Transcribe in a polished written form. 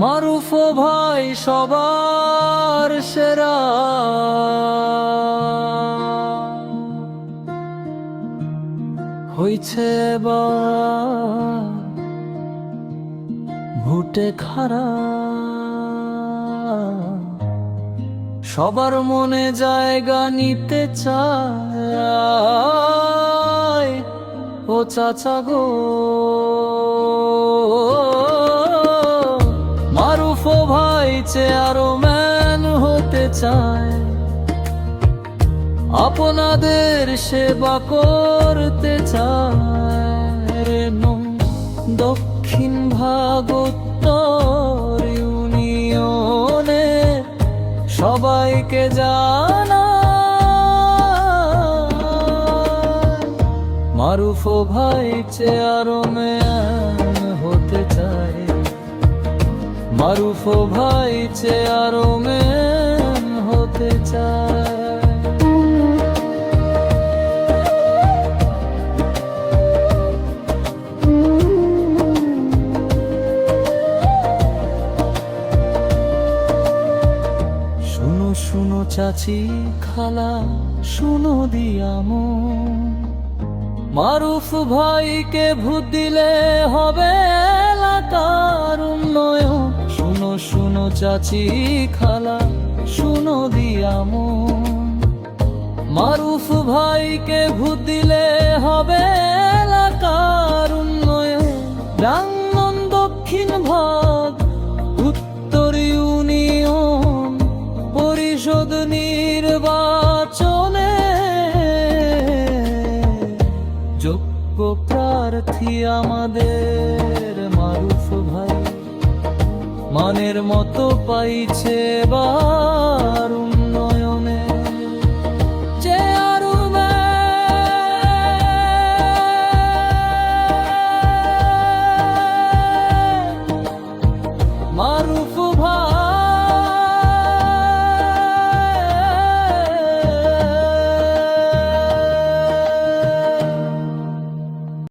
মারুফ ভাই সবার সেরা, হইছে এবার ভোটে খাড়া। সবার মনে জায়গা নিতে চায় ও চাচা গো। মারুফ ভাই চেয়ারম্যান হতে চায়, আপনাদের সেবা করতে চায়। দক্ষিণ ভাগ উত্তর ইউনিয়নে সবাইকে জানায়, মারুফ ভাই চেয়ারম্যান হতে চায়, মারুফ ভাই চেয়ারম্যান হতে চায়। শুনো শুনো চাচি খালা শুনো দিয়ামো, মারুফ ভাইকে ভোট দিলে হবে এলাকার উন্নয়ন। শুনো শুনো চাচি খালা শুনো দিয়ামো, মারুফ ভাইকে ভোট দিলে হবে এলাকার উন্নয়ন। রাঙ্গন দক্ষিণ ভাগ উত্তর ইউনিয়ন পরিষদ নির্বাচনে যোগ্য প্রার্থী আমাদের মারুফ ভাই, মানের মতো পাইছে এবার উন্নয়নে। মারুফ